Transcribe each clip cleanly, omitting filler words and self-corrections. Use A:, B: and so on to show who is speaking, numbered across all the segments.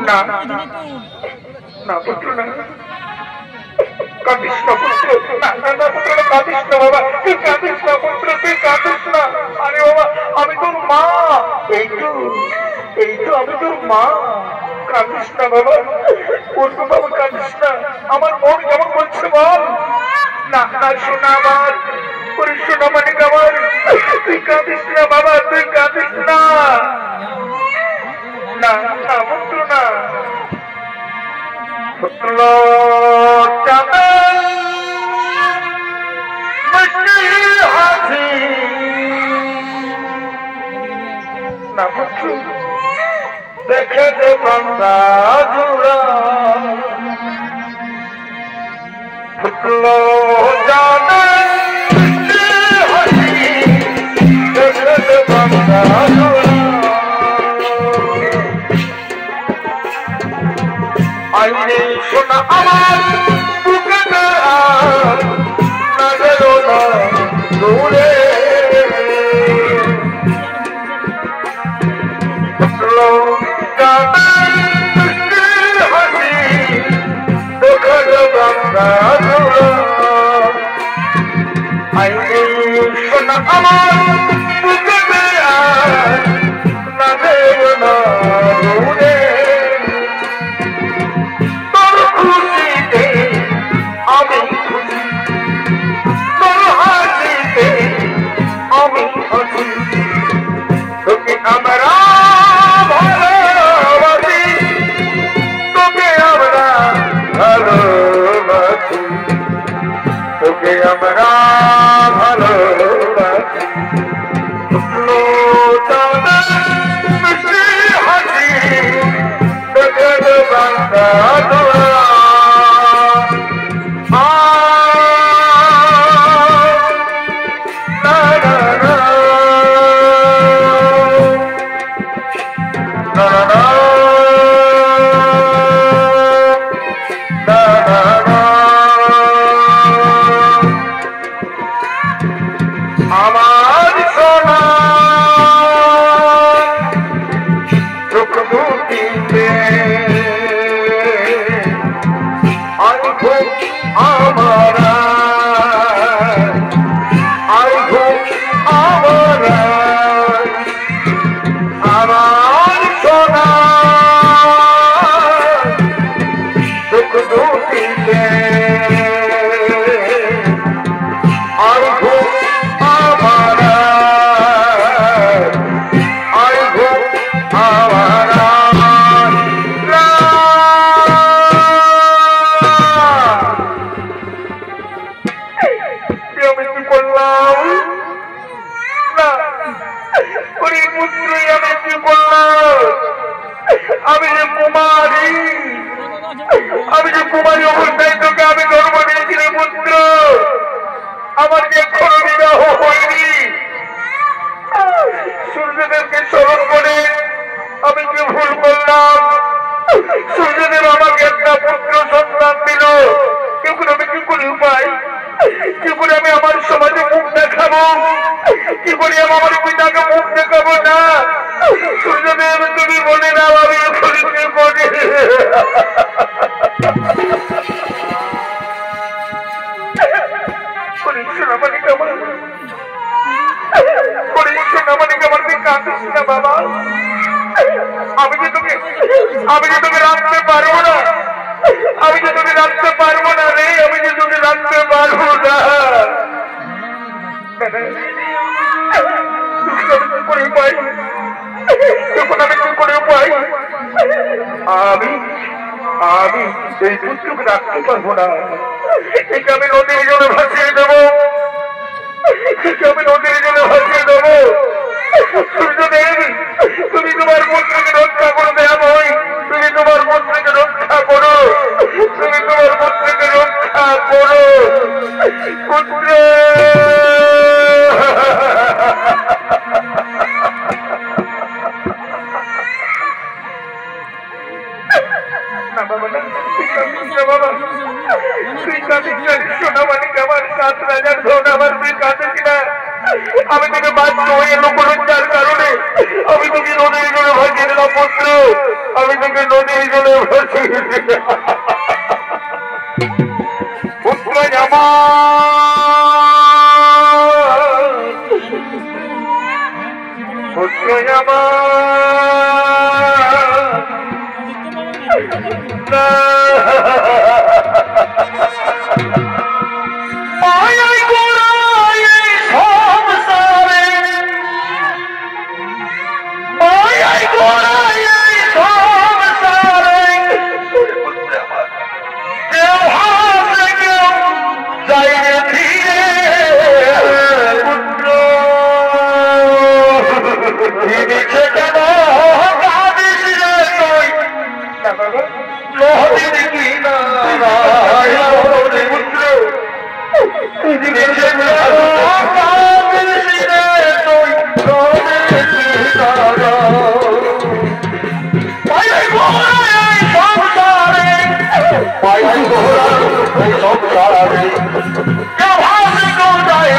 A: না না পুত্র না কাঁদিস না পুত্র না না পুত্র কাঁদিস না বাবা তুই কাঁদিস না পুত্র তুই কাঁদিস না আরে বাবা আমি তোর মা এই তো আমি তোর মা কাঁদিস না বাবা পুত্র বাবা কাঁদিস না আমার মন কেমন বলছে বল না না শোনা আমার ওরে শোনা মানে আমার তুই কাঁদিস না বাবা তুই কাঁদিস না না না পুত্র না পুত্র চাঁদের মিষ্টি হাসি না পুত্র দেখে দে বান্দা জোড়া পুত্র চাঁদের মিষ্টি হাসি দেখে দে বান্দা জোড়া আইনে শোনা আমার বুকে না গেল না দূরে হাসি দেখল বাংলা আইনে শোনা আমার বুকে না গেল না দূরে আমি খুশি তোর হাসিতে আমি খুশি তোকে আমরা ভালোবাসি তোকে আমরা ভালোবাসি তোকে আমরা ভালোবাসি মিষ্টি হাসি তোকে বাংলা আমার সোনা চোখ দুটিতে আমার সোনা চোখ দুটিতে আমি যে কুমারী অবস্থায় তোকে আমি জন্ম দিয়েছিলাম পুত্র আমার যে এখনো বিবাহ হয়নি সূর্যদেবকে স্মরণ করে আমি যে ভুল করলাম সূর্যদেব আমাকে একটা পুত্র সন্তান দিল কিন্তু আমি কি করে উপায় কি করে আমি আমার সমাজে মুখ দেখাবো কি করে আমি আমার পিতাকে মুখ দেখাবো না সূর্যদেব তুমি বলে না আমি এখনই কি করি বাবা আমি যে তোকে রাখতে পারবো না আমি যে তোকে রাখতে পারবো না রে আমি যে তোকে রাখতে পারবো না আমি এই পুত্রকে রাখতে পারবো না একে আমি নদীর জলে ভাসিয়ে দেবো সূর্যদেব তুমি তোমার পুত্রকে রক্ষা করো দয়াময় তুমি তোমার পুত্রকে রক্ষা করো পুত্র না বাবা না বাবা তুই কাঁদিস না সোনা মানিক আমার 7,000 ধন আমার তুই কাঁদিস না আমি তোকে বাধ্য হয়ে লোকলজ্জার কারণে আমি তোকে নদীর জন্য ভাসিয়ে দিলাম পুত্র আমি তোকে নদীর জলে ভাসিয়ে পুত্র আমার পুত্র মায়াই গোড়ায় সংসারে মায়াই গোড়ায় সংসারে কেউ হাসে কেউ যায় ধীরে পুত্র মিছে কেন কাঁদিস রে তুই লোহদিন কি না পুত্র মিছে কেন কাঁদিস রে তুই লোহদিন কি না মায়াই গোড়ায় সংসারে মায়াই গোড়ায় সংসারে কেউ হাসে কেউ যায়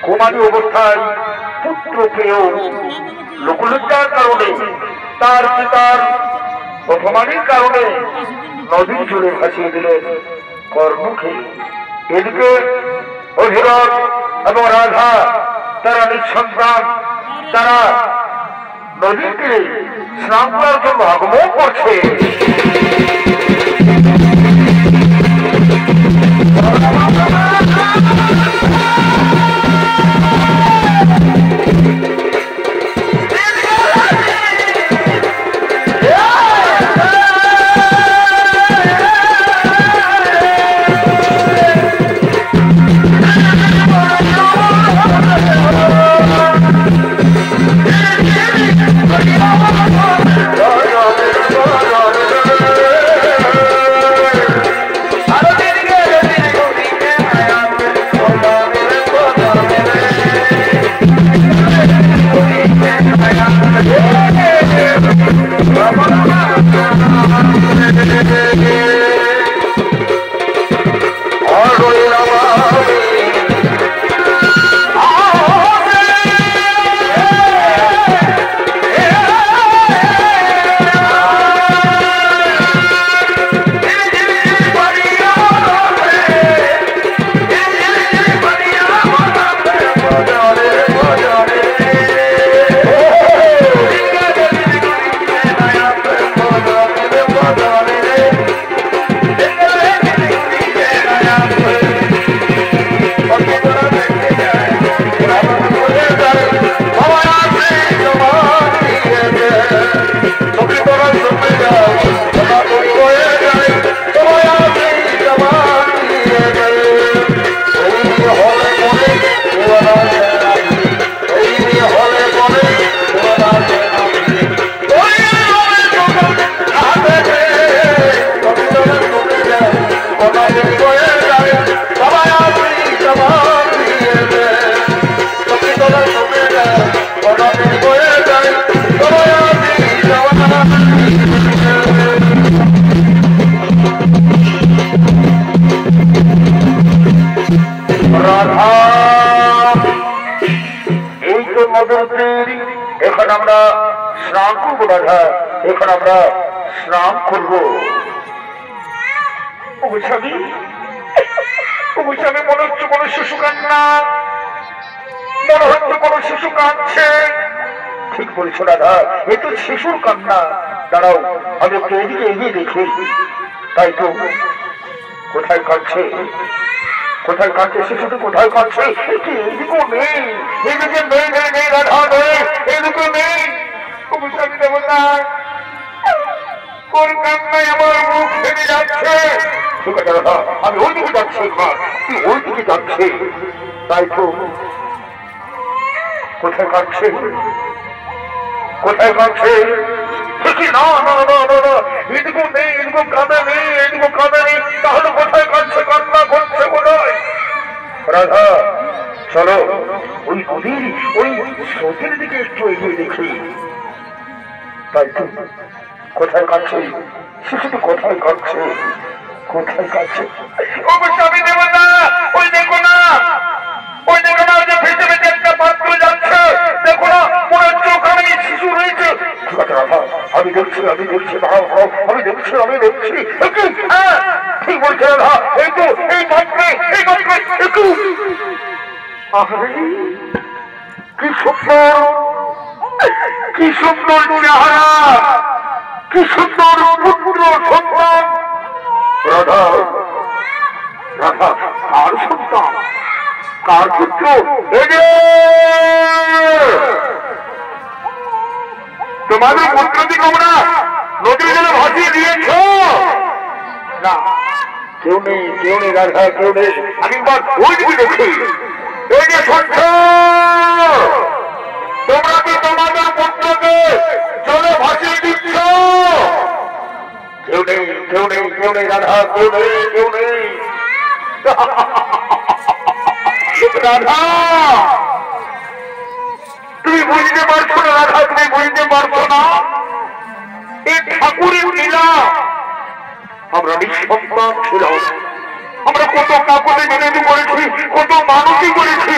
A: কুমারী অবস্থায় পুত্রকেও লোকলজ্জার কারণে তার পিতার অপমানের কারণে নদীর জলে ভাসিয়ে দিলেন কর্মকে। এদিকে অধিরথ এবং রাধা তারা নিঃসন্তান তারা নদীতে স্নান করার জন্য আগমন করছে। নদের তীর, এখানে আমরা স্নান করবো রাধা, এখানে আমরা স্নান করবো। স্বামী মনে হচ্ছে কোনো শিশু কান্না, মনে হচ্ছে কোনো শিশু কাঁদছে। ঠিক বলছো রাধা, এ তো শিশুর কান্না। দাঁড়াও আমি একটু এদিকে এগিয়ে দেখি। তাই তো, কোথায় কাঁদছে, কোথায় কাঁদছে শিশুটি, কোথায় কাঁদছে? এদিকেও নেই, এদিকে নেই, নেই নেই রাধা নেই, এদিকে নেই। স্বামী দেবতা, কোন কান্নায় আমার মুখ ফেলে যাচ্ছে। ঠিক আছে রাধা, আমি ওই দিকে যাচ্ছি, ওই দিকে যাচ্ছি। তাই তো, কোথায় কাঁদছে, কোথায় কাঁদছে? না না না না না, এদিকেও নেই, এদিকেও কাঁদে নেই, এদিকেও কাঁদে নেই। তাহলে কোথায় কাঁদছে, কান্না করছে কোথায়? রাধা চলো ওই নদীর ওই স্রোতের দিকে একটু এগিয়ে দেখি। তাই তো, কোথায় কাঁদছে শিশুটি, কোথায় কাঁদছে, কোথায় কাঁদছে? স্বামী দেবতা, ওই দেখো না, ওই দেখো না, যে ভেসে ভেসে একটা পাত্র যাচ্ছে, দেখো না, মনে হচ্ছে ওখানে শিশু রয়েছে। ঠিক আছে রাধা, আমি দেখছি, আমি দেখছি, আমি দেখছি, আমি দেখছি। ঠিক বলছে রাধা, এই তো, এই পাত্রে, এই পাত্রে একটু। কি সুন্দর, কি সুন্দর চেহারা, কি সুন্দর পুত্র সন্তান। রাধা রাধা, কার সন্তান, কার পুত্র? তোমাদের পুত্রটি তোমরা নদীর জলে ভাসিয়ে দিয়েছ? না, কেউ নেই, কেউ নেই রাধা, কেউ নেই। আমি ওই দিকে দেখি, এই যে সত্য, তোমরা কি তোমাদের পুত্রকে জলে ভাসিয়ে দিচ্ছ? কেউ নেই, কেউ নেই, কেউ নেই রাধা, কেউ নেই, কেউ নেই। রাধা তুমি বুঝতে পারছো না, রাধা তুমি বুঝতে পারছো না, এই ঠাকুরের লীলা। আমরা নিঃসন্তান ছিলাম, আমরা কত কাপড়ে মেনে করেছি, কত মানুষই করেছি,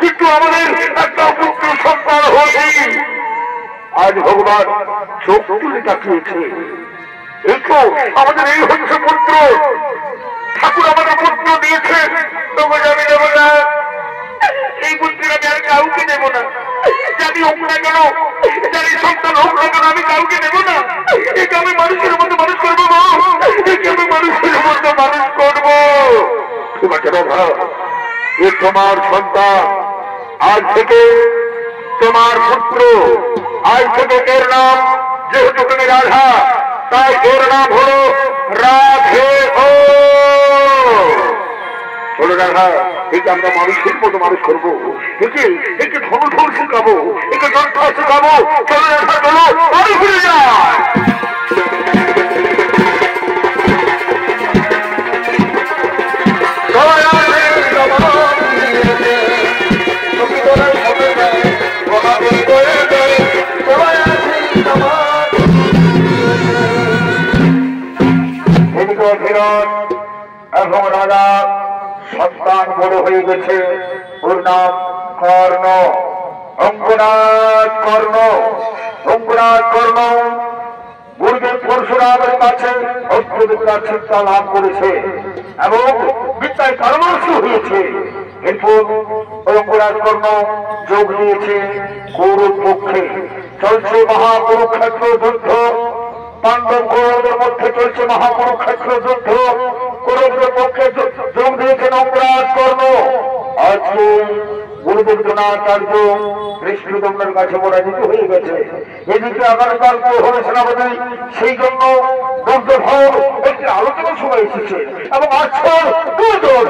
A: কিন্তু আমাদের একটা পুত্র সন্তান হয়নি। আজ ভগবান চোখ তুলে তাকিয়েছে, এই তো আমাদের এই হচ্ছে পুত্র। ঠাকুর আমাদের পুত্র দিয়েছে, তবে আমি দেবো না, এই পুত্রের আমি আর কাউকে দেবো না। জানি হোক না কেন, জানি সন্তান হোক না কেন, আমি কাউকে দেবো না। একে আমি মানুষের মধ্যে মানুষ করবো, একে আমি মানুষের মধ্যে মানুষ করবো। ঠিক আছে রাধা, এ তোমার সন্তান, আজ থেকে তোমার পুত্র, আজ থেকে এর নাম, যেহেতু তুমি রাধা, তাই এর নাম হলো রাধে। ও চলো রাধা, একে আমরা মানুষের মতো মানুষ করবো, একে একে ধনুধর শেখাবো, একে যন্ত্র শেখাবো। চলো রাধা, চলো বাড়ি ফিরে যায়। এখন রাজা সন্তান বড় হয়ে গেছে, ওর নাম কর্ণ, অঙ্গনাথ কর্ণ। অঙ্গনাথ কর্ণ গুরুদেব পরশুরামের কাছে অস্ত্রবিদ্যার শিক্ষা লাভ করেছে এবং বিদ্যায় পারদর্শী হয়েছে। এরপর অঙ্গনাথ কর্ণ যোগ দিয়েছে কৌরব পক্ষে। চলছে মহাকুরুক্ষেত্র যুদ্ধ, পাণ্ডব কৌরবদের মধ্যে চলছে মহাকুরুক্ষেত্র যুদ্ধ। কৌরবদের পক্ষে যোগ দিয়েছেন অঙ্গনাথ কর্ণ। আজকে গুরুদেব দ্রোণাচার্য কৃষ্ণদম্নের কাছে পরাজিত হয়ে গেছে। এদিকে আগামীকাল হবে সেনাপতি, সেই জন্য দুর্যোধন একটি আলোচনা সভা এসেছে এবং আজকাল দুর্যোধন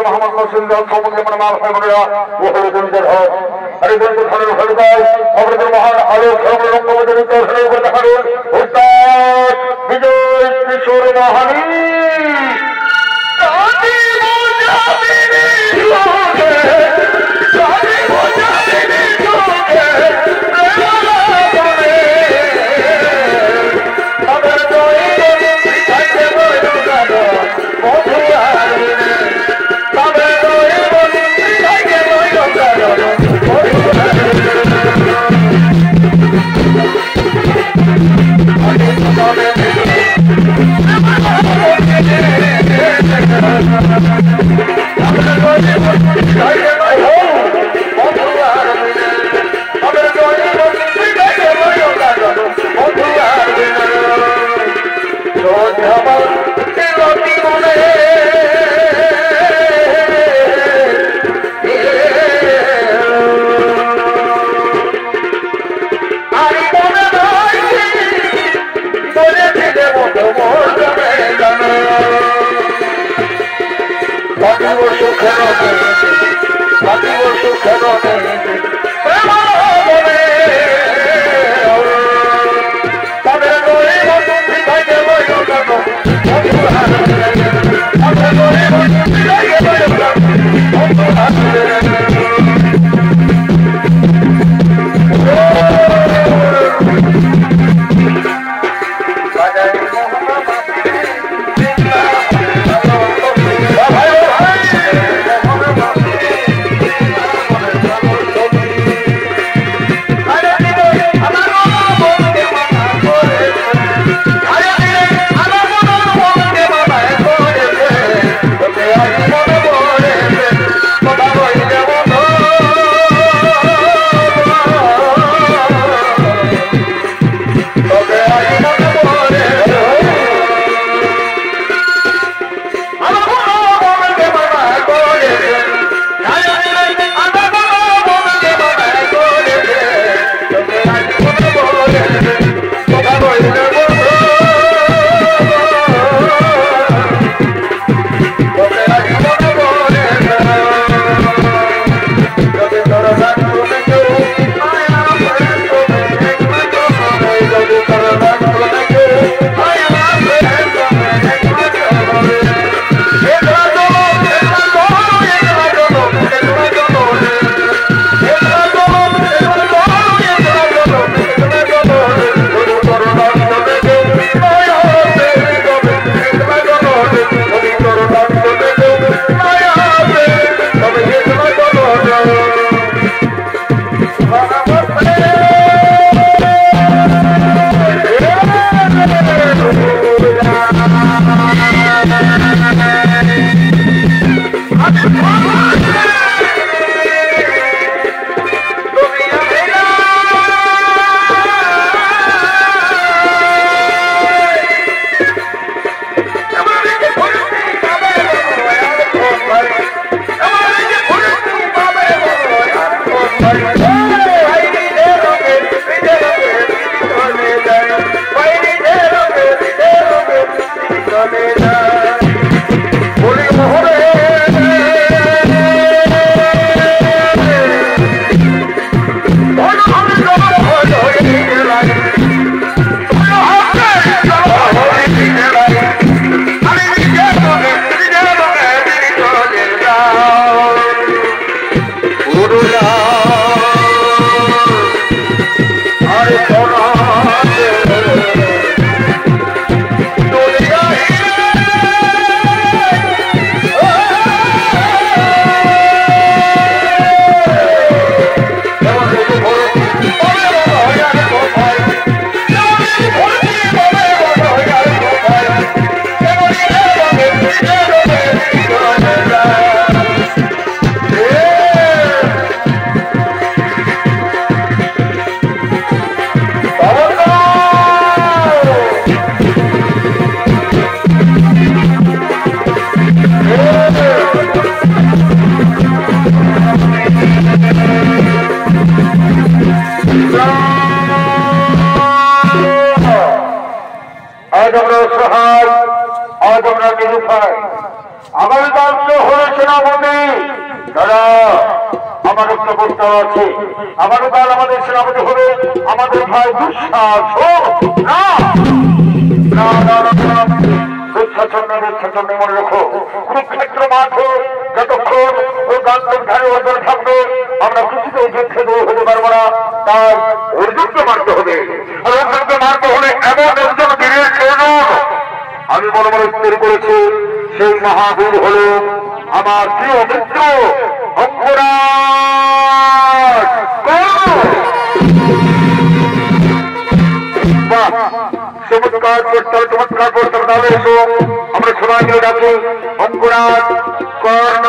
A: মোহাম্মদ সম্বন্ধে মানে মাল হয় মনে ও হল দুর্যোধন। আরে দুর্যোধনের হরিদাস অমৃতের মহান আলোক রঙ্গমজনিত দেখালেন বিজয় কিশোর মহানী। কোথায়? আগামীকাল হলো সেনাপতি। দাদা, আমার একটা প্রস্তাব আছে। আগামীকাল আমাদের সেনাপতি হবে আমাদের ভাই দুঃশাসন। দুঃশাসন মনে রেখো, কুরুক্ষেত্র মাঠ যতক্ষণ ওই গান্ধীর ধারে ওজন থাকবে আমরা কিছুতে যুদ্ধে দূর হতে পারবো না। তাই অর্জুনকে মারতে হবে। আর অর্জুনকে মারতে হলে এমন একজন বীরের প্রয়োজন। আমি মনে মনে স্থির করেছি সেই মহাবীর হল আমার প্রিয় মিত্র অঙ্গরাজ। চমৎকার প্রস্তাব তাহলে এসো আমরা সবাই মিলে ডাকি অঙ্গরাজ কর্ণ।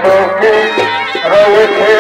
A: কি রয়েছে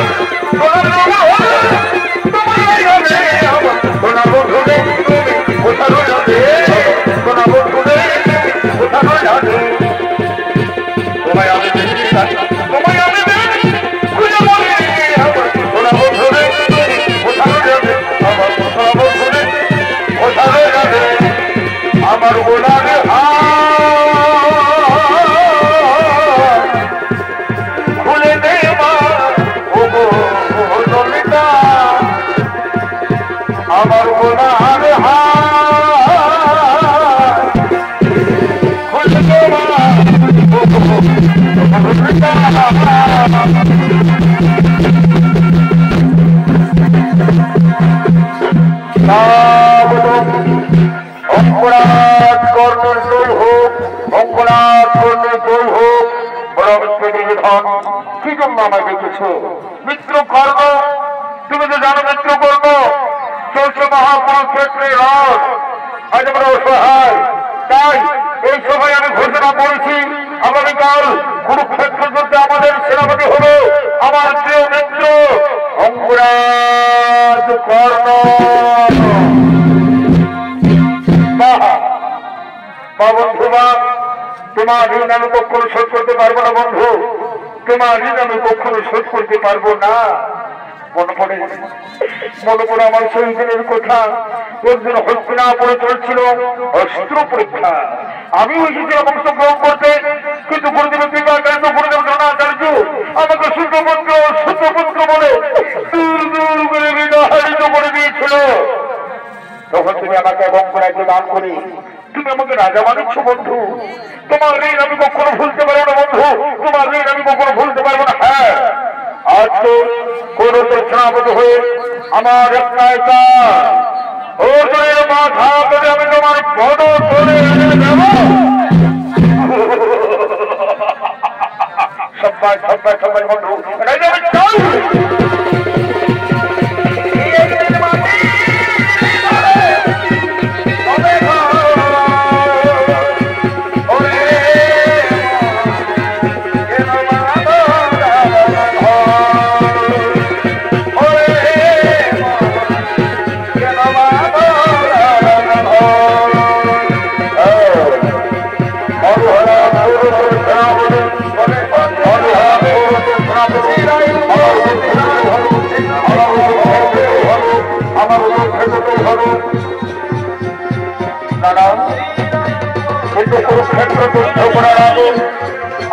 A: I'm রেখেছ। মিত্র কর্ম, তুমি তো জানো মিত্র কর্ম চলছে মহাকুরুক্ষেত্রে রথ। আজ আমরা অসহায়, তাই এই সভায় আমি ঘোষণা করেছি আগামীকাল কুরুক্ষেত্র যুদ্ধে আমাদের সেনাপতি হলো আমার প্রিয় মিত্র অঙ্গরাজ কর্ণ। বন্ধুবা, তোমার ঋণ আমি কখনো শোধ করতে পারবো না বন্ধু, তোমার ঋণ আমি কখনো শোধ করতে পারবো না। মনে পড়ে আমার সেই দিনের কথা, একদিন হস্তিনাপুরে চলছিল অস্ত্র পরীক্ষা। আমি এসেছিলাম অংশগ্রহণ করতে, কিন্তু গুরুদেবের বিবাহাচার্য গুরুদেব দ্রোণাচার্য আমাকে সূত্রপুত্র বলে দূর দূর করে বিদাহারিত করে দিয়েছিল। তখন তুমি আমাকে অঙ্গরাজ্য দান করে তুমি আমাকে রাজা বানিয়েছ বন্ধু। তোমার ঋণ আমি কখনো ভুলতে পারবো না বন্ধু, তোমার ঋণ আমি কখনো ভুলতে পারবো না। হ্যাঁ, আজকে কোন সেনাপতি হয়ে আমার একটা ওজনের মাথা করে আমি তোমার পদ ধরে এনে দেব। সবাই বন্ধু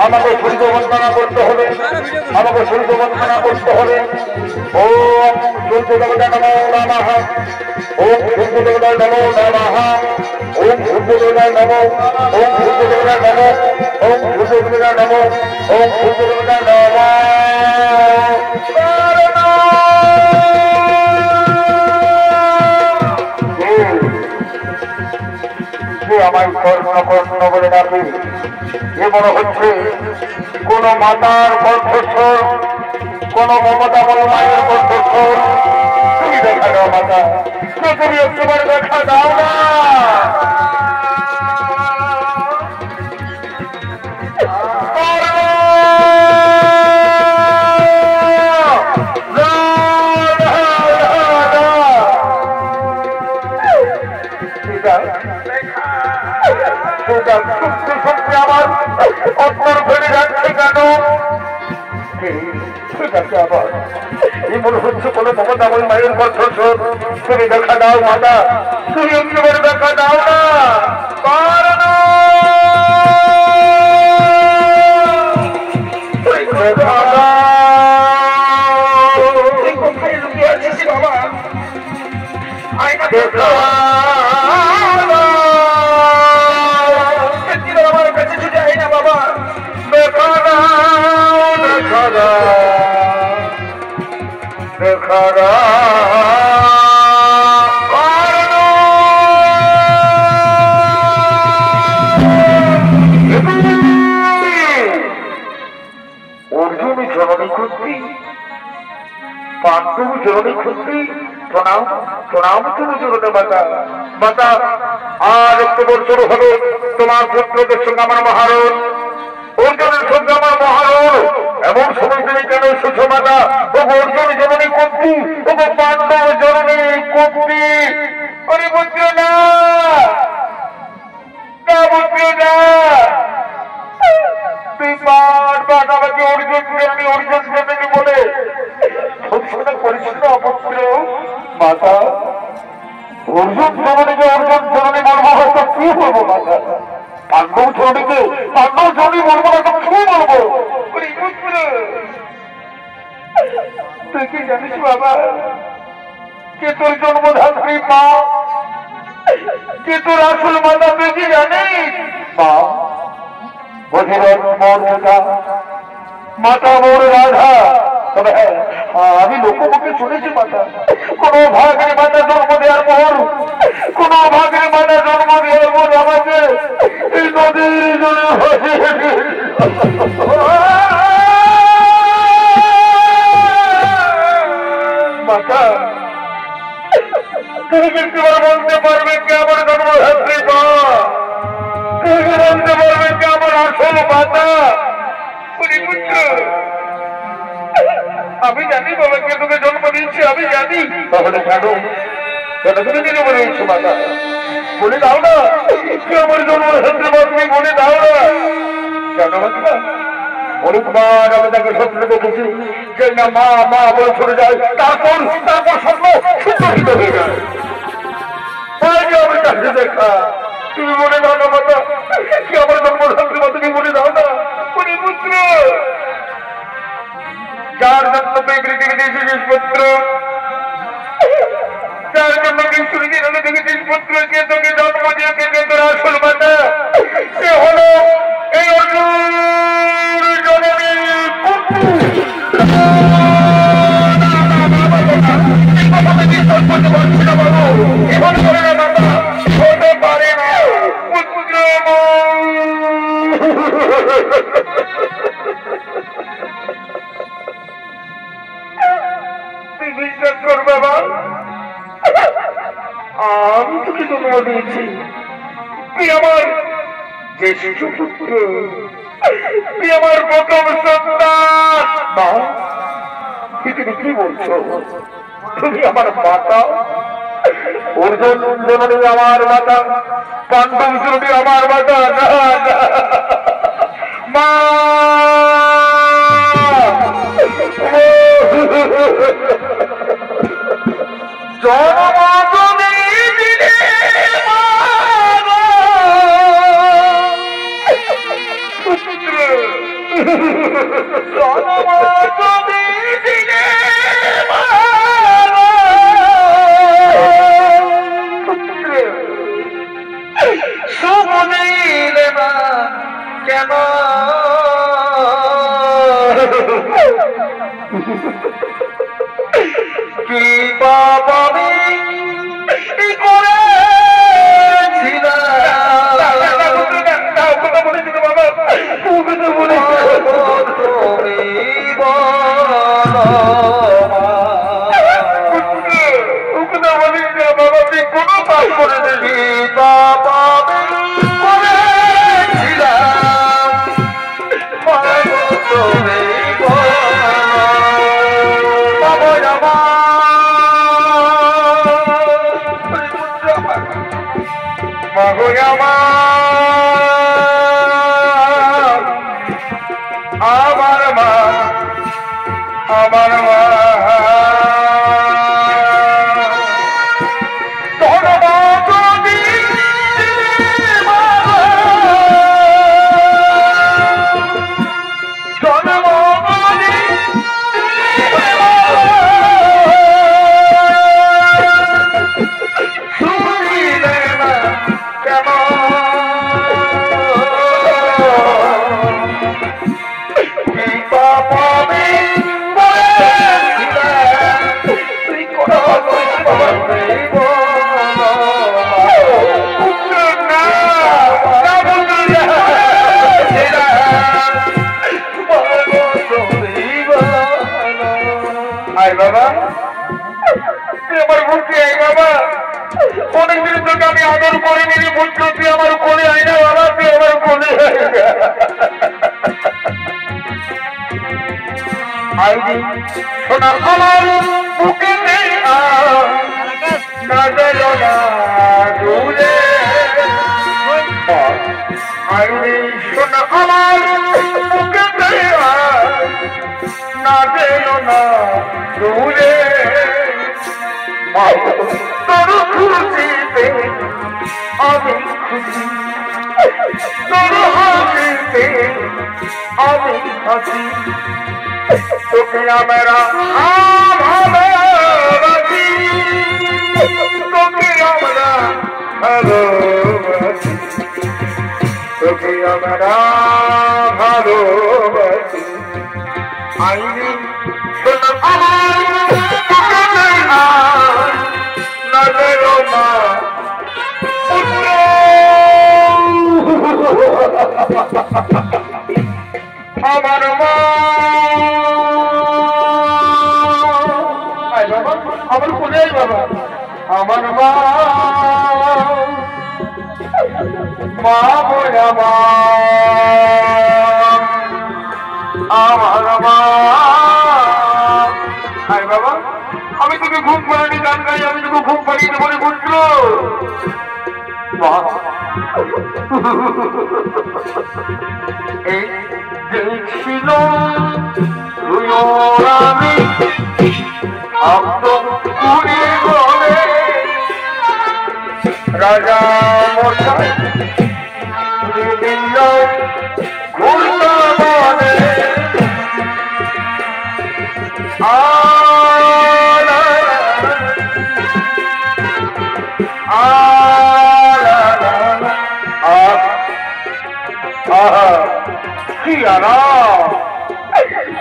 A: আমাকে সূর্য বন্দনা করতে হবে, আমাকে সূর্য বন্দনা করতে হবে। ওম সূর্য দেবতা নমো নমঃ, ওম সূর্য দেবতা নমো নমঃ, ওম সূর্য দেবতা নমো, ওম সূর্য দেবতা নমো, ওম সূর্য দেবতা নমো, ওম সূর্য দেবতা নমঃ। আমায় কর্ণ কর্ণ বলে ডাকে, এ মনে হচ্ছে কোন মাতার কণ্ঠস্বর, কোন মমতাময় মায়ের কণ্ঠস্বর। তুমি দেখা দাও মাতা, তুমি একবার দেখা দাও না। আমার অন্তর ফেলে যাচ্ছে কেন? আবার এই মনে হচ্ছে কোনো মমতাময় মায়ের কণ্ঠস্বর। তুমি দেখা দাও মাতা, তুমি একেবারে দেখা দাও না। আমার কাছে ছুটে আই না বাবা, দেখা অর্জুন জননী খুঁজছি, পাণ্ডব জননী খুঁজছি। প্রণাম প্রণাম তুমি জননী মাতা। মাতা, আজ একটু বছর হবে তোমার পুত্রদের সঙ্গে আমার মহারণ, অর্জুনের সঙ্গে আমার মহারণ। এমন সময় তুমি কেন এসেছ মাতা? ও অর্জুন জননী কর্তী, ও পাণ্ডব জননী কর্তী। আরে পুত্র না, পুত্র না, তুই বারবার আমাকে অর্জুন জননী অর্জুন জননী বলে সবসময় করিস না পুত্র। মাতা, অর্জুন জননীকে অর্জুন জননী বলবো হয়তো কি বলবো মাতা? পাণ্ডব জননীকে পাণ্ডব জননী বলবো না তো কি বলবো? তুই কি জানিস বাবা, কে তোর জন্মধাত্রী মা, কে তোর আসল মাতা? তুই কি জানিস? মা বধিরথ মোর পিতা, মাতা মোর রাধা। তবে হ্যাঁ, আমি লোকমুখে শুনেছি মাতা, কোন ভাগের মাতা জন্ম দেওয়ার পর, কোন ভাগের মাতা জন্ম দেওয়ার পর আমাকে এই নদীর জন্য মাতা তুমি কিন্তু বলতে পারবে কে আমার জন্মধাত্রী মা? তুমি বলতে পারবে কে আমার আসল মাতা? আমি জানি বাবাকে তোকে জন্ম দিয়েছি, আমি জানি। তাহলে কেন কেন তুমি নিজে বলে দিচ্ছ মাতা? বলে দাও না কে আমার জন্মধাত্রী মা, তুমি বলে দাও না কেন মাতা? অনেকবার আমি তাকে স্বপ্ন দেখেছি যে না মা মা বলে চলে যায়, তারপর স্বপ্ন সুন্দরিত হয়ে যায়। আমি তাকে দেখা তুমি বলে দাও না মাতা কি আমার জন্মধাত্রী মা, তুমি বলে দাও না। পুত্র যার জন্য তুই পৃথিবীতে এসেছিস পুত্র, যার জন্য তুই সূর্যের আলো দেখেছিস পুত্র, যে তোকে জন্ম দিয়েছে, যে তোর আসল মাতা, সে হলো এই অর্জুন জননী কুন্তি। হতে পারে না পুত্র, তুই বিশ্বাস কর বাবা, আমি তোকে জন্ম দিয়েছি, তুই আমার জ্যেষ্ঠ পুত্র, তুই আমার প্রথম সন্তান। মা তুমি কি বলছো? তুমি আমার মাতা, অর্জুন জননী আমার মাতা, পাণ্ডব জননী আমার মাতা। না মা কেন কি বাবা আদর করে নিবি পুত্র, তুই আমার কোলে আয় না বাবা, তুই আমার কোলে আইনি সোনা আমার বুকে না গেল না দূরে, আইনি সোনা আমার বুকে না গেল না দূরে, তোর খুশিতে আমি খুশি, তোর হাসিতে আমি হাসি, তোকে আমরা ভালোবাসি, তোকে আমরা ভালোবাসি, তোকে আমরা ভালোবাসি। আইনি শোনো আমার নজর মা আমার মা বাবা আমার কোথায় বাবা আমার মা মা বোনা মা আমার মা আরে বাবা আমি তোকে ঘুম পাড়ানি গান গাই আমি তোকে ঘুম পাড়িয়ে দেবো রে পুত্র মা এই দেখছিল তুই আমি রাজা মশাই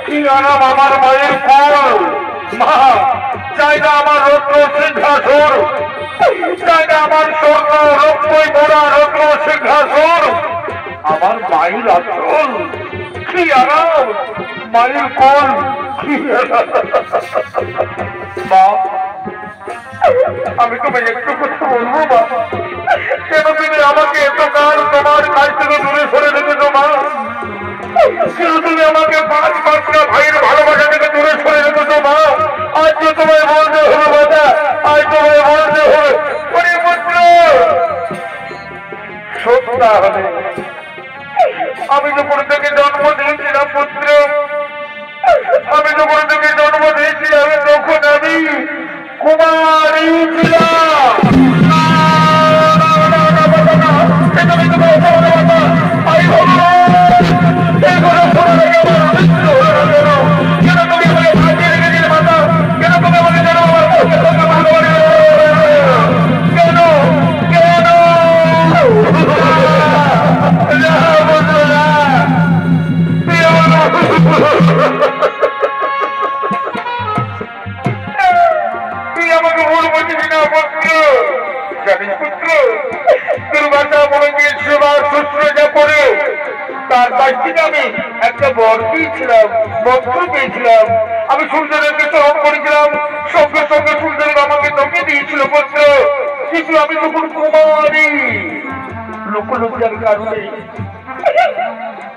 A: কি আরাম আমার মায়ের ফল মা চাই না আমার রত্ন সিংহাসন চাই না আমার স্বর্ণ রক্তই মোড়া রত্ন সিংহাসন আমার মায়ের আচল কি আরাম মায়ের ফল কি মা আমি তোমায় একটু কথা বলবো মা কেন তুমি আমাকে এত কাল তোমার কাছ থেকে দূরে সরে রেখেছো মা কেন তুমি আমাকে 5 মাসটা ভাইয়ের ভালোবাসা থেকে দূরে সরে রেখেছো মা আজ তো তোমায় বলতে হবে বাবা আজ তোমায় বলতে হবে ওরে পুত্র সত্যা হবে আমি যখন থেকে জন্ম দিয়েছিলাম পুত্র আমি যখন থেকে জন্ম দিয়েছিলাম তখন আমি কুমারী ছিলাম তার কাছ থেকে আমি একটা বর পেয়েছিলাম মন্ত্র পেয়েছিলাম আমি সূর্যদেবকে স্মরণ করেছিলাম সঙ্গে সঙ্গে সূর্যদেব আমাকে তোকে দিয়েছিল পুত্র কিন্তু আমি তখন কুমারী লোকলজ্জার কারণে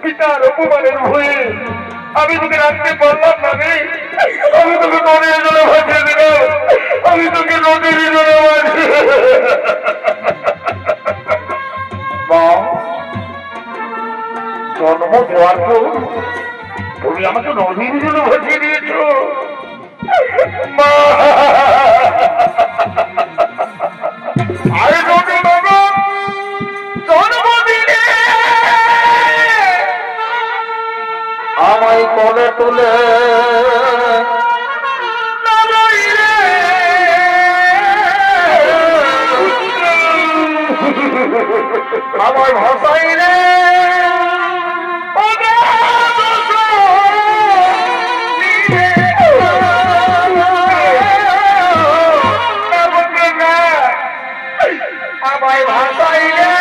A: পিতার অপমানের ভয়ে আমি তোকে রাখতে পারলাম না রে আমি তোকে নদীর জলে ভাসিয়ে দিলাম আমি তোকে নদীর জলে ভাসিয়ে জন্ম দেওয়ার পর তুমি আমাকে নদীর জলে ভাসিয়ে দিয়েছ মা আরে নদী বাবা জন্মদিনে আমায় কোলে তুলে আমার ভাষাই রে আমায় ভাষাই রে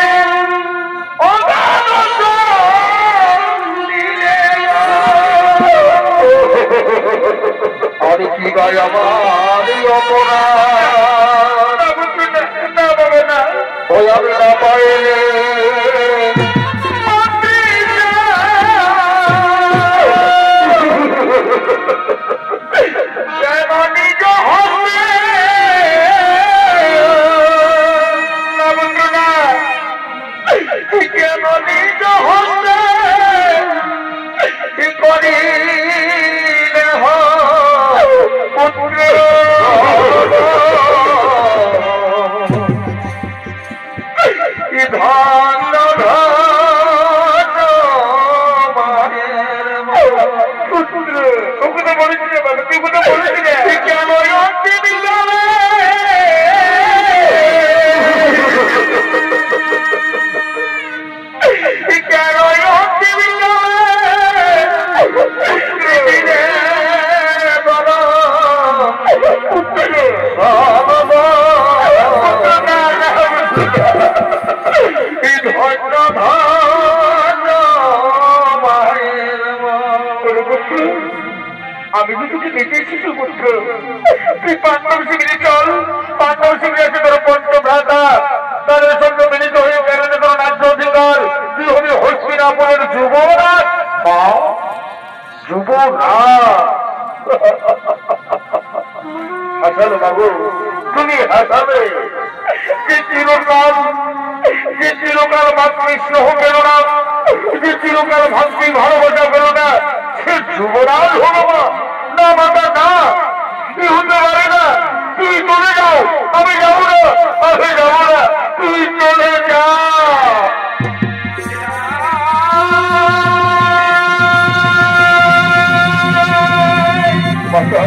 A: আরে কি গাই আমার অপরাধ না বলে না ওই আমি না পাইলে কেটে শিশুপুত্র তুই পাণ্ডব শিবিরে চল। পাণ্ডব শিবিরে আছে তোর পঞ্চভ্রাতা, তাদের সঙ্গে মিলিত হয়ে কেরণে তোর রাজ্য অধিকার। তুই হবি হস্তিনাপুরের যুবরাজ। মা, যুবরাজ হাসালো বাবু, তুমি হাসাবে। যে চিরকাল মাতৃস্নেহ পেল না, যে চিরকাল ভাতৃ ভালোবাসা পেল না, সে যুবরাজ হলো না। মাতা না, তুই হতে পারে না। তুই চলে যাও। আমি যাবো না, আমি যাবো না, তুই চলে যা। মাতা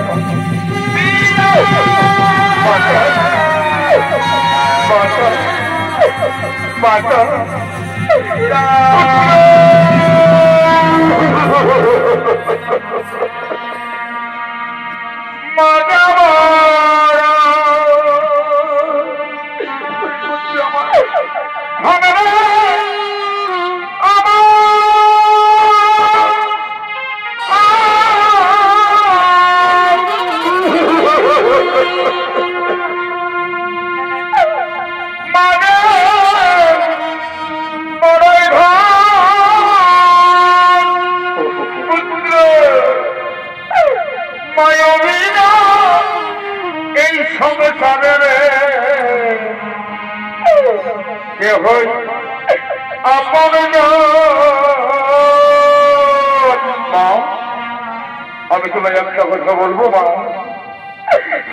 A: আমি তোমায় একটা কথা বলবো মা,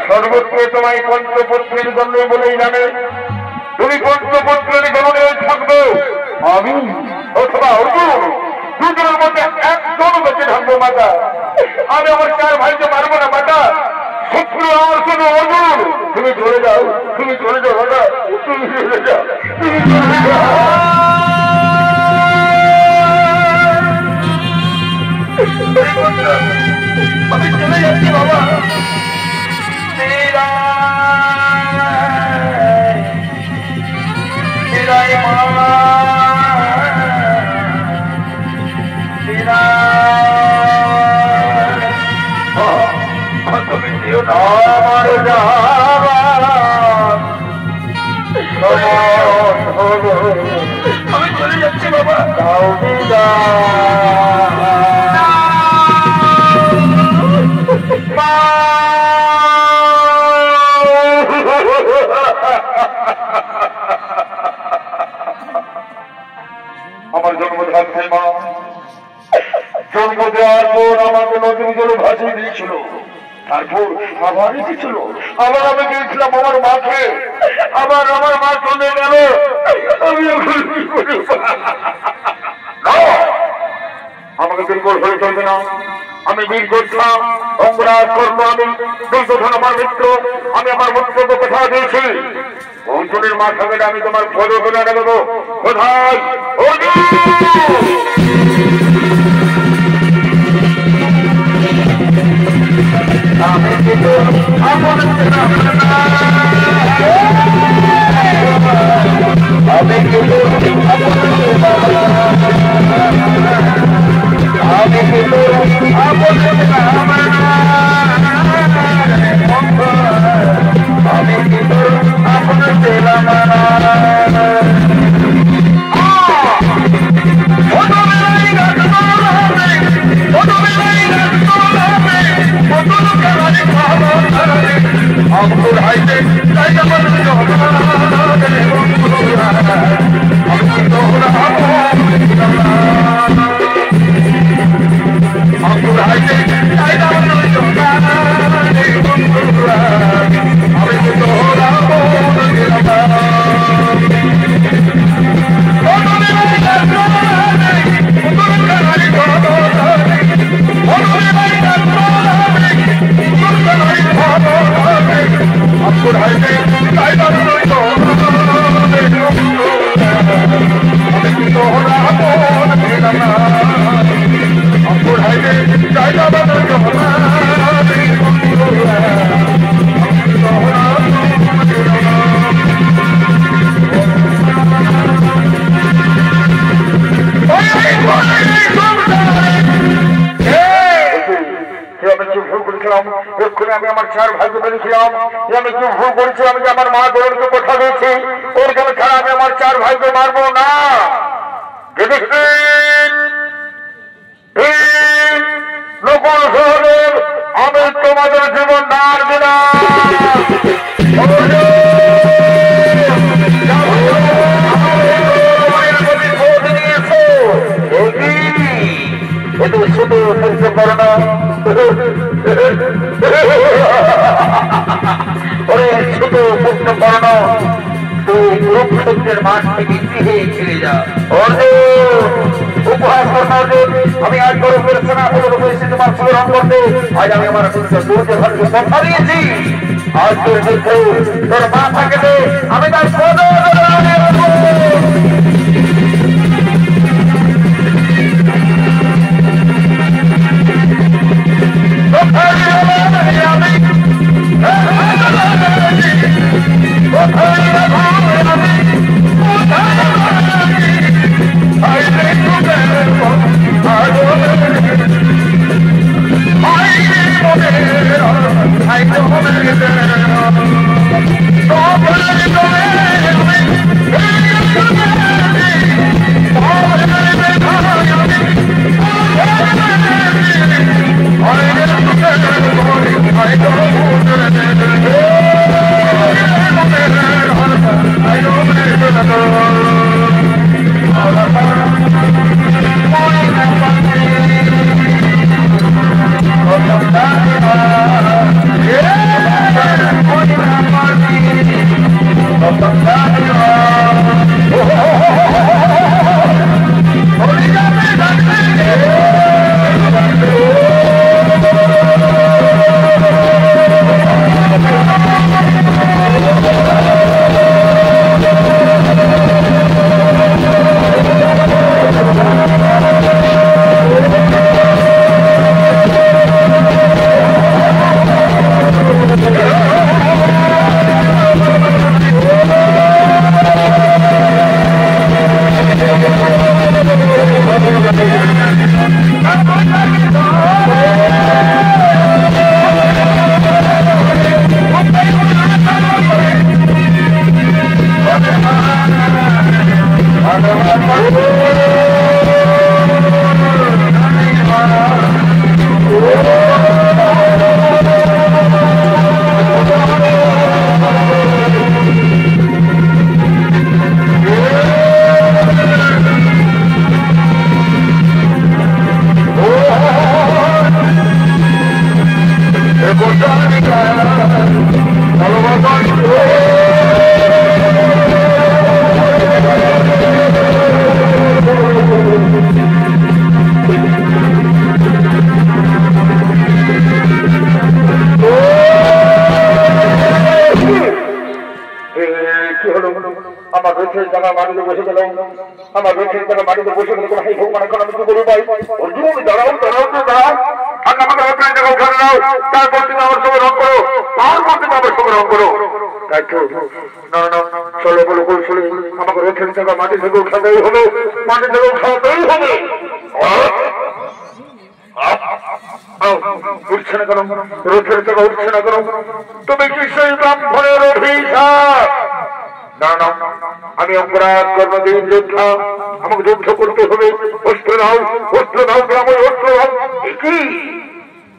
A: সর্বত্র তোমায় পঞ্চপুত্রের জন্য বলেই জানে। তুমি পঞ্চপুত্রের গণনে থাকবে, আমি অথবা অর্জুন দুজনের মধ্যে একজন বেঁচে থাকবো মাতা। আমি আমার 4 ভাইকে মারবো না মাতা। শত্রু আমার শুধু অর্জুন। তুমি চলে যাও, তুমি চলে যাও মাতা, তুমি চলে যাও, তুমি চলে যাও। আমি চলে যাচ্ছি বাবা। আমার আমি চলে যাচ্ছি বাবা। আমার জন্মধাত্রী মা জন্ম দেওয়ার পর আমাকে নদীর জলে ভাসিয়ে দিয়েছিল, তারপর আবার এসেছিল, আবার আমি গিয়েছিলাম আমার মাকে, আবার আমার মা চলে গেল। আমি আমাকে দুর্বল হয়ে চলবে না। আমি বীর করছিলাম, অঙ্গরাজ করলো আমি, দুর্যোধন আমার মিত্র। আমি আমার মিত্রকে কথা দিয়েছি, অর্জুনের মা সঙ্গে আমি তোমার পদক এনে দেবো। কোথায় অর্জুন? আমি কিন্তু আপন আমি কিন্তু আমি কিন্তু আপন আমি কিন্তু আপন ছিলাম। আব্দুল হাইতে তাই আমার আব্দুল হাইতে তাই আমি তো বিচক্ষণে আমি আমার চার ভাইকে বলেছিলাম যে আমি কি ভুল করেছি, আমি যে আমার মা দৌড়কে কথা দিয়েছি ওর জন্য ছাড়া আমি আমার চার ভাইকে মারবো না। নকুল সহদেব আমি তোমাদের জীবন দান দিলাম। শুধু সহ্য করো না, শুধু মুক্ত করো না, তুই লোকসজ্জের মাঠ থেকে গৃহে ফিরে যা। উপহাস করো, আমি আজ বড় করেছি না তোমার স্মরণ করতে। আজ আমি আমার কথা দিয়েছি, আজ তোর দেখো তোর মা থাকে আমি তার মাটি থেকে উঠাতেই হবে, মাটি থেকে উঠাতেই হবে। উঠছে না কেন? রথের থেকে উঠছে না কেন? তুমি কি সেই ব্রাহ্মণের অভিশাপ? না না, আমি অপরাধ কর্মদিন যোদ্ধা, আমাকে যুদ্ধ করতে হবে। অস্ত্র দাও, অস্ত্র দাও, গ্রামে অস্ত্র দাও। কি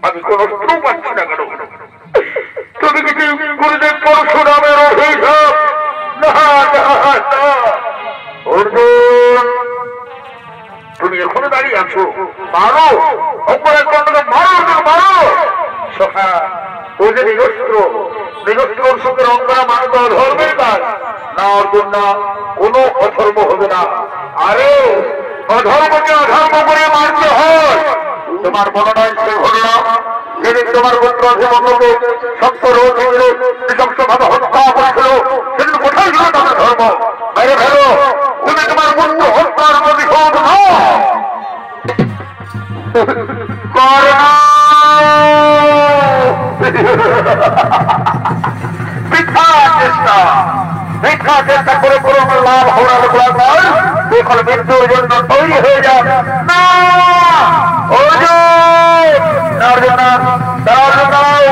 A: আমি কোন অস্ত্র পাচ্ছি না কেন? তুমি কি গুরুদেব পরশুরামের অভিশাপ? না না, অর্জুন তুমি এখনো দাঁড়িয়ে আছো, মারো অপরাধ কর্মকে, মারো মারো। সখা ও যে নিরস্ত্র, নিরস্ত্রর সঙ্গে রং করা মানুষ অধর্মের কাজ না। অর্জুন না, কোনো অধর্ম হবে না। আরে অধর্মকে অধর্ম করে মারতে হয়। তোমার মনে নয় সে ঘটনা যেদিন তোমার পুত্র অভিমন্যকে সত্য রোগ নৃশংস ভাবে হত্যা করেছিল, সেদিন কোথায় ছিল তোমার ধর্ম? বাইরে ফেলো, তুমি তোমার পুত্র হত্যার প্রতিশোধ নাও। মিথ্যা চেষ্টা, মিথ্যা চেষ্টা করে কোনো লাভ হওয়ার নয়। এখন মৃত্যুর জন্য তৈরি হয়ে যান। না অর্জুন, দাঁড়াও,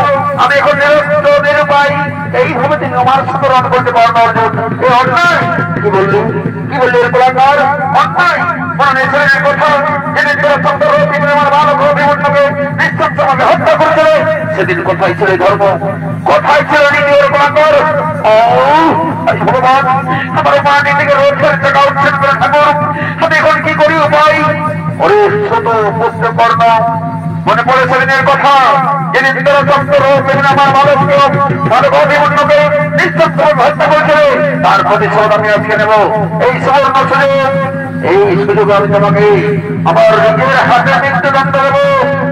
A: এইভাবে তিনি আমার সুতরাং করতে পারেন অর্জুন এ অন্যায় কি বললি এর গোলাকার অন্যায় মনে ছেলের কথা যেদিন তোরা সন্তান তিনি আমার বালক অভিমন্যকে নিঃশব্দভাবে হত্যা করেছিল সেদিন কোথায় ছিল ধর্ম কোথায় ছিল নীতি এর গোলাকার ভগবান আমার মা নীতিকে রোজের টাকা উচ্ছেদ করে ঠাকুর আমি এখন কি করি উপায় ওরে ছোট পুত্র কর্ণ মনে পড়ে সেদিনের কথা যেদিন তোরা সন্তান তিনি আমার বালককে বালক অভিমন্যকে নিঃশব্দভাবে হত্যা করেছিল তার প্রতিশোধ আমি আজকে নেব এই সুবর্ণ সুযোগ এই সুযোগ আমি তোমাকে আমার নিজের হাতে মৃত্যুদণ্ড দেবো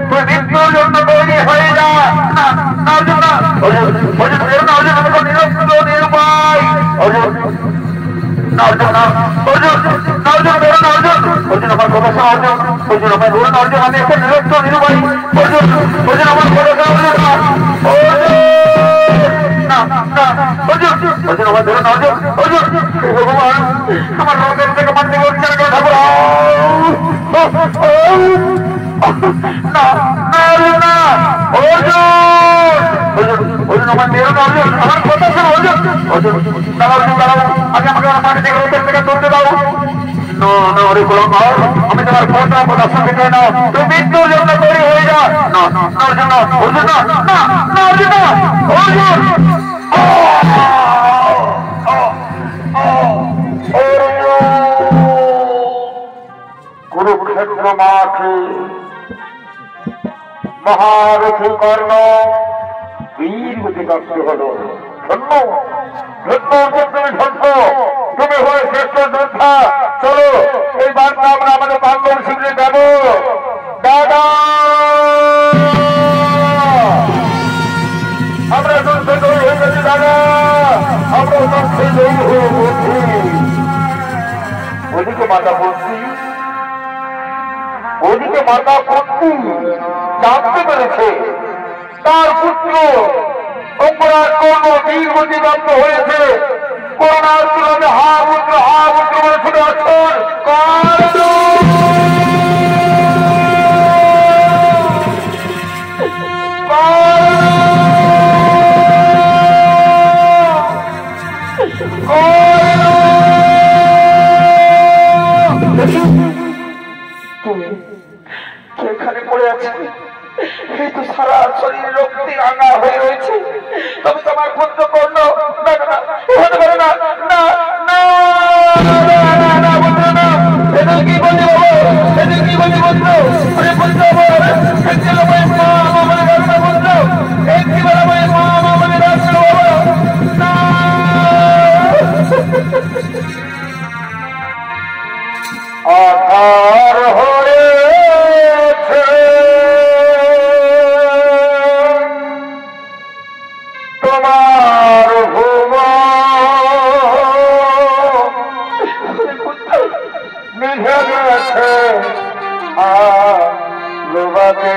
A: তুই মৃত্যুর জন্য তৈরি হয়ে যা আমার রোগের থেকে মানতে করছে আমার কথা শুনে আগে আমাকে আমার মাটি থেকে রোগের থেকে তুলতে দাও আমি তোমার কথা কথা শুনতে না তুমি মৃত্যুর জন্য তৈরি হয়ে যা কুরুক্ষেত্র মাঠে মহারথী কর্ণ বীর গতিপ্রাপ্ত হল ধন্য ধন্য তুমি ধন্য তুমি হয়ে শ্রেষ্ঠ যোদ্ধা চলো এই বার্তা আমরা আমাদের বান্ধব শিবিরে দেব দাদা আমরা যুদ্ধে জয়ী হয়ে গেছি দাদা আমরা যুদ্ধে জয়ী হয়ে গেছি ওদিকে মাতা বলছি ওদিকে মাতা পত্নী জানতে পেরেছে তার পুত্র অপরাধ কর্ম বীর গতিপ্রাপ্ত হয়েছে করোনার তুলনায় হা পুত্র বলে ছুটে আসছেন এখানে পড়ে আছে এই তো সারা শরীর রক্তি রাঙা হয়ে রয়েছে তবে তোমার পুত্র কর্ণ হতে পারে না এদের কি বলছি বাবু এদের কি বলছি পুত্র পুত্র মা আমার রাস্তা পুত্র একটি বেলা মা আমার রাস্তা আধার হয়েছে তোমার নিভে গেছে আলোবাতে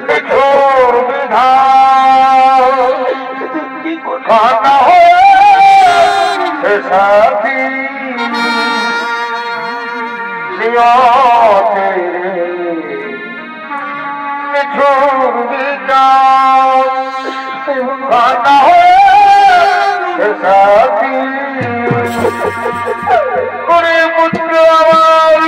A: নিঠুর বিধান খানা হয়ে সাথী নিয়তে নিঠুর বিধান খানা হয়ে সাথী করে পুত্র আমার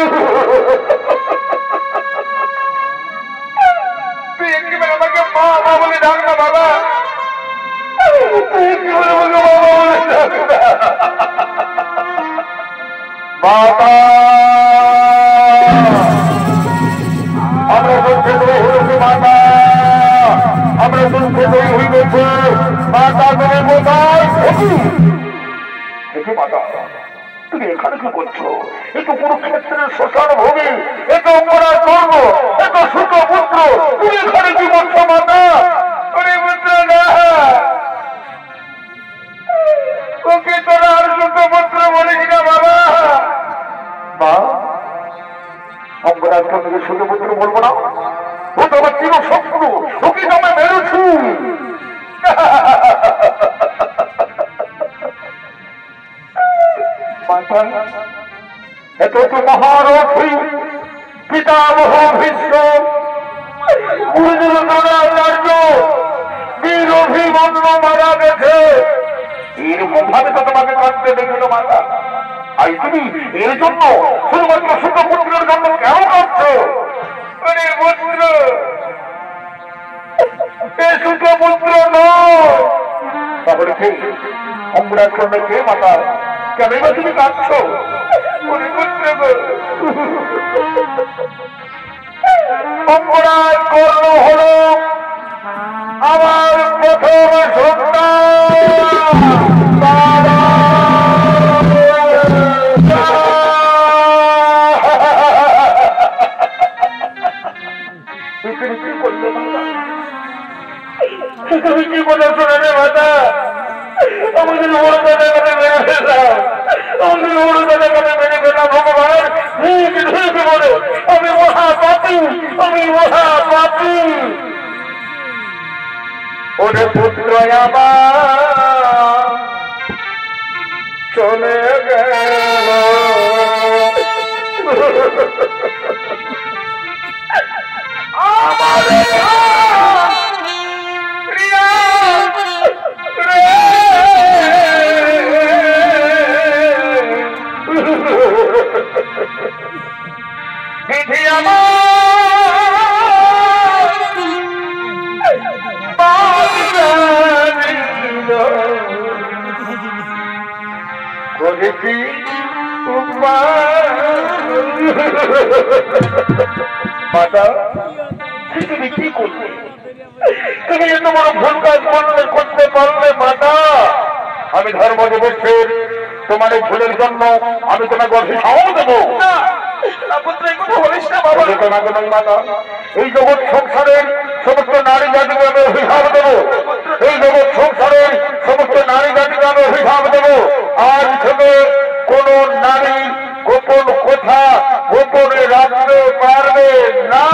A: তুই একেবারে আমাকে মা বলে ডাক না বাবা বাবা আমরা দুঃখে তৈরি হয়েছি মাতা আমরা দুঃখে তৈরি হয়ে গেছি মাতা তুমি কোথায় দেখি মাতা তুমি এখানে কি করছো একটু কুরুক্ষেত্রের শ্মশান ভূমি একটু অঙ্গনার কর্ম একটু সুত পুত্র তুমি এখানে কি করছো মাতা পুত্র না ওকে তোরা আর সুত পুত্র বলিস না বাবা মা অঙ্গরাজ কর্মকে সুত পুত্র বলবো না ও তো আমার চির শত্রু ওকে তো আমি মেরেছি মাতা এত তো মহারথী পিতামহ ভীষ্ম, গুরুদেব দ্রোণাচার্য, বীর অভিমন্যু মারা গেছে, এরকম ভাবে তো তোমাকে কাঁদতে দেখলো মাতা। আর তুমি এর জন্য শুধুমাত্র শুক্রপুত্রের জন্য কেন কাঁদছো? পুত্র, এ শুক্রপুত্র নয়। তাহলে কে? অঙ্গরাজ কর্ণের কে মাতা? কেন এবার তুমি কাঁদছো? অঙ্গরাজ কর্ণ হল আমার প্রথম সন্তান। তুমি কি বলে শোনাবে মাতা? আমাদের বড় দাদা কাছে মেরে ফেললাম, আমাদের বড় দাদা কাছে মেরে ফেললাম। ভগবান বলে আমি মহাপাপী, আমি মহাপাপী। ওরে পুত্র আমার চলে গেল, মাতা তুমি কি করলে? তুমি এত বড় ভুল কাজ করতে পারলে মাতা? আমি ধর্ম দিবসের তোমার এই ভুলের জন্য আমি তোমাকে অভিশাপ দেবো। এই জগৎ সংসারের সমস্ত নারী জাতিকে আমি অভিশাপ দেবো। এই জগৎ সংসারের সমস্ত নারী জাতিকে আমি অভিশাপ দেবো। আজ থেকে কোন নারী গোপন কথা গোপনে রাখতে পারবে না।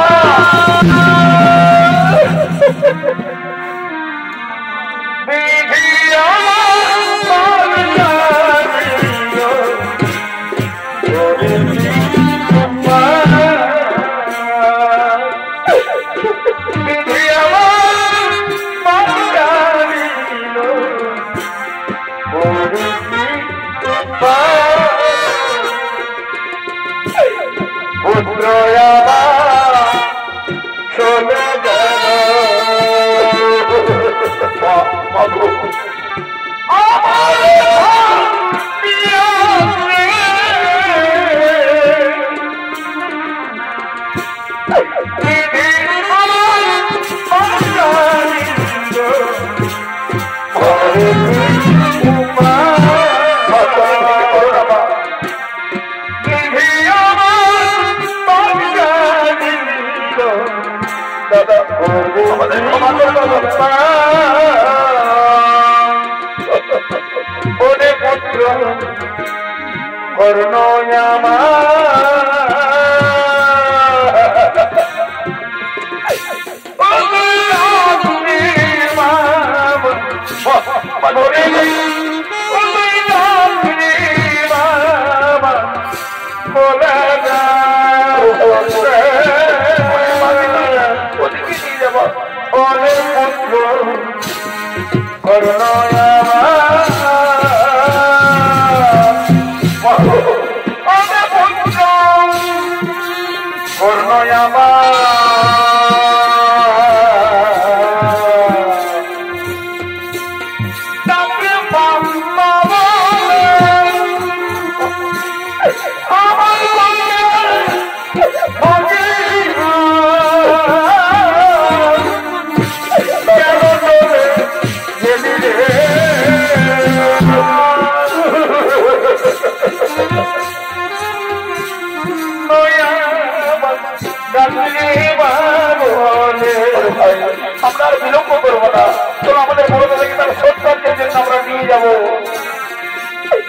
A: আমরা আর বিলম্ব করবো না, চলো আমাদের বড় দাদাকে তার সৎকার্যের জন্য আমরা নিয়ে যাবো।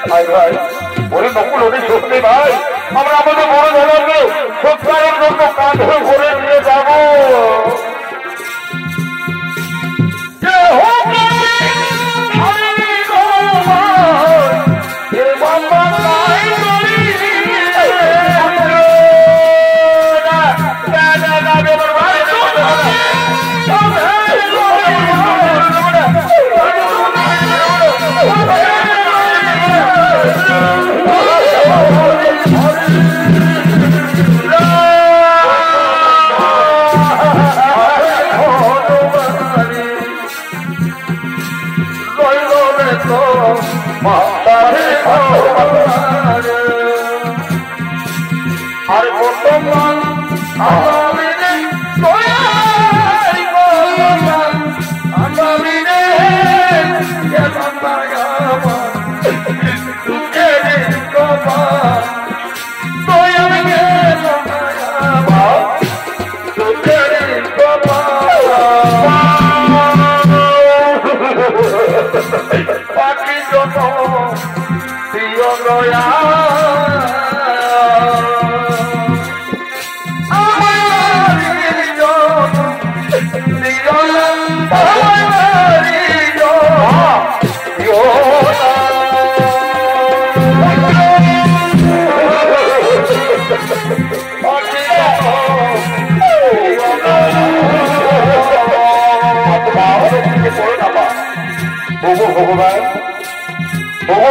A: ভাই ভাই ওরে নকুল ওরে সত্যি ভাই, আমরা আমাদের বড় দাদাকে সৎকারের জন্য কাঁধে ভরে নিয়ে যাবো। আর বর্তমান পাখি যত প্রিয় দয়া ভগবান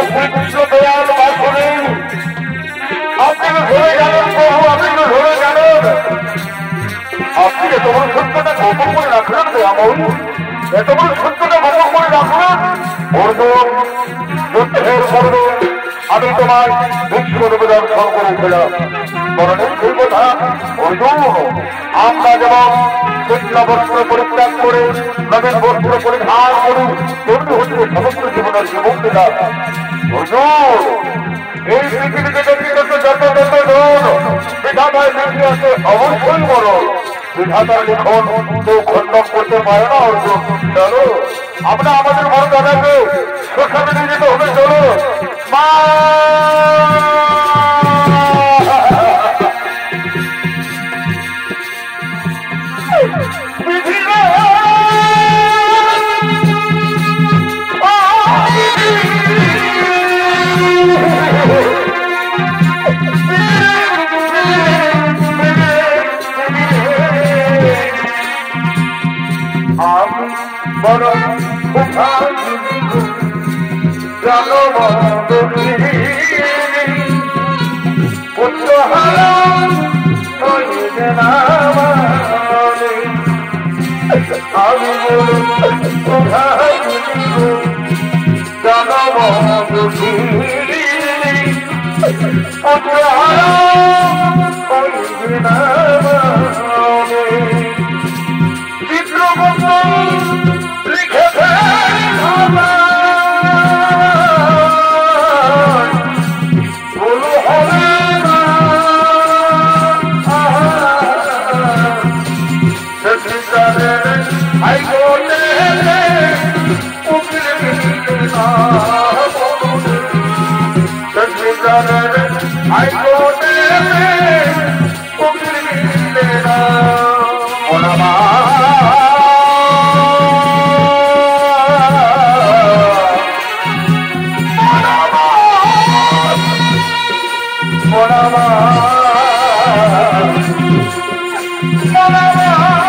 A: শ্রীকৃষ্ণ দয়াল বাসুদেব আপনি ধরে জানেন প্রভু, আপনি ধরে জানেন আপনি এত বড় সত্যটা গোপন করে রাখলেন এমন এত বড় সত্যটা গোপন করে রাখলেন অর্জুন যুদ্ধের পর্বে আমি তোমার বিশ্বদেবের দর্শন করেছিলাম মরণের সেই কথা অর্জুন আমরা যেমন কৃষ্ণ বস্ত্র পরিত্যাগ করে নবীন বস্ত্র পরিধান করি তেমনি হচ্ছে সমস্ত জীবনের জীবন দিলাম অর্জুন এই পৃথিবীতে ব্যক্তিগত যত যত জন বিধাতায় লিখে আছে অবশ্যই বড় বিধাতার লিখন কেউ খণ্ডন করতে পারে না অর্জুন চলো আমরা আমাদের বড় দাদাকে সেখানে নিয়ে যেতে হবে চলো মা বড় আমি Bye.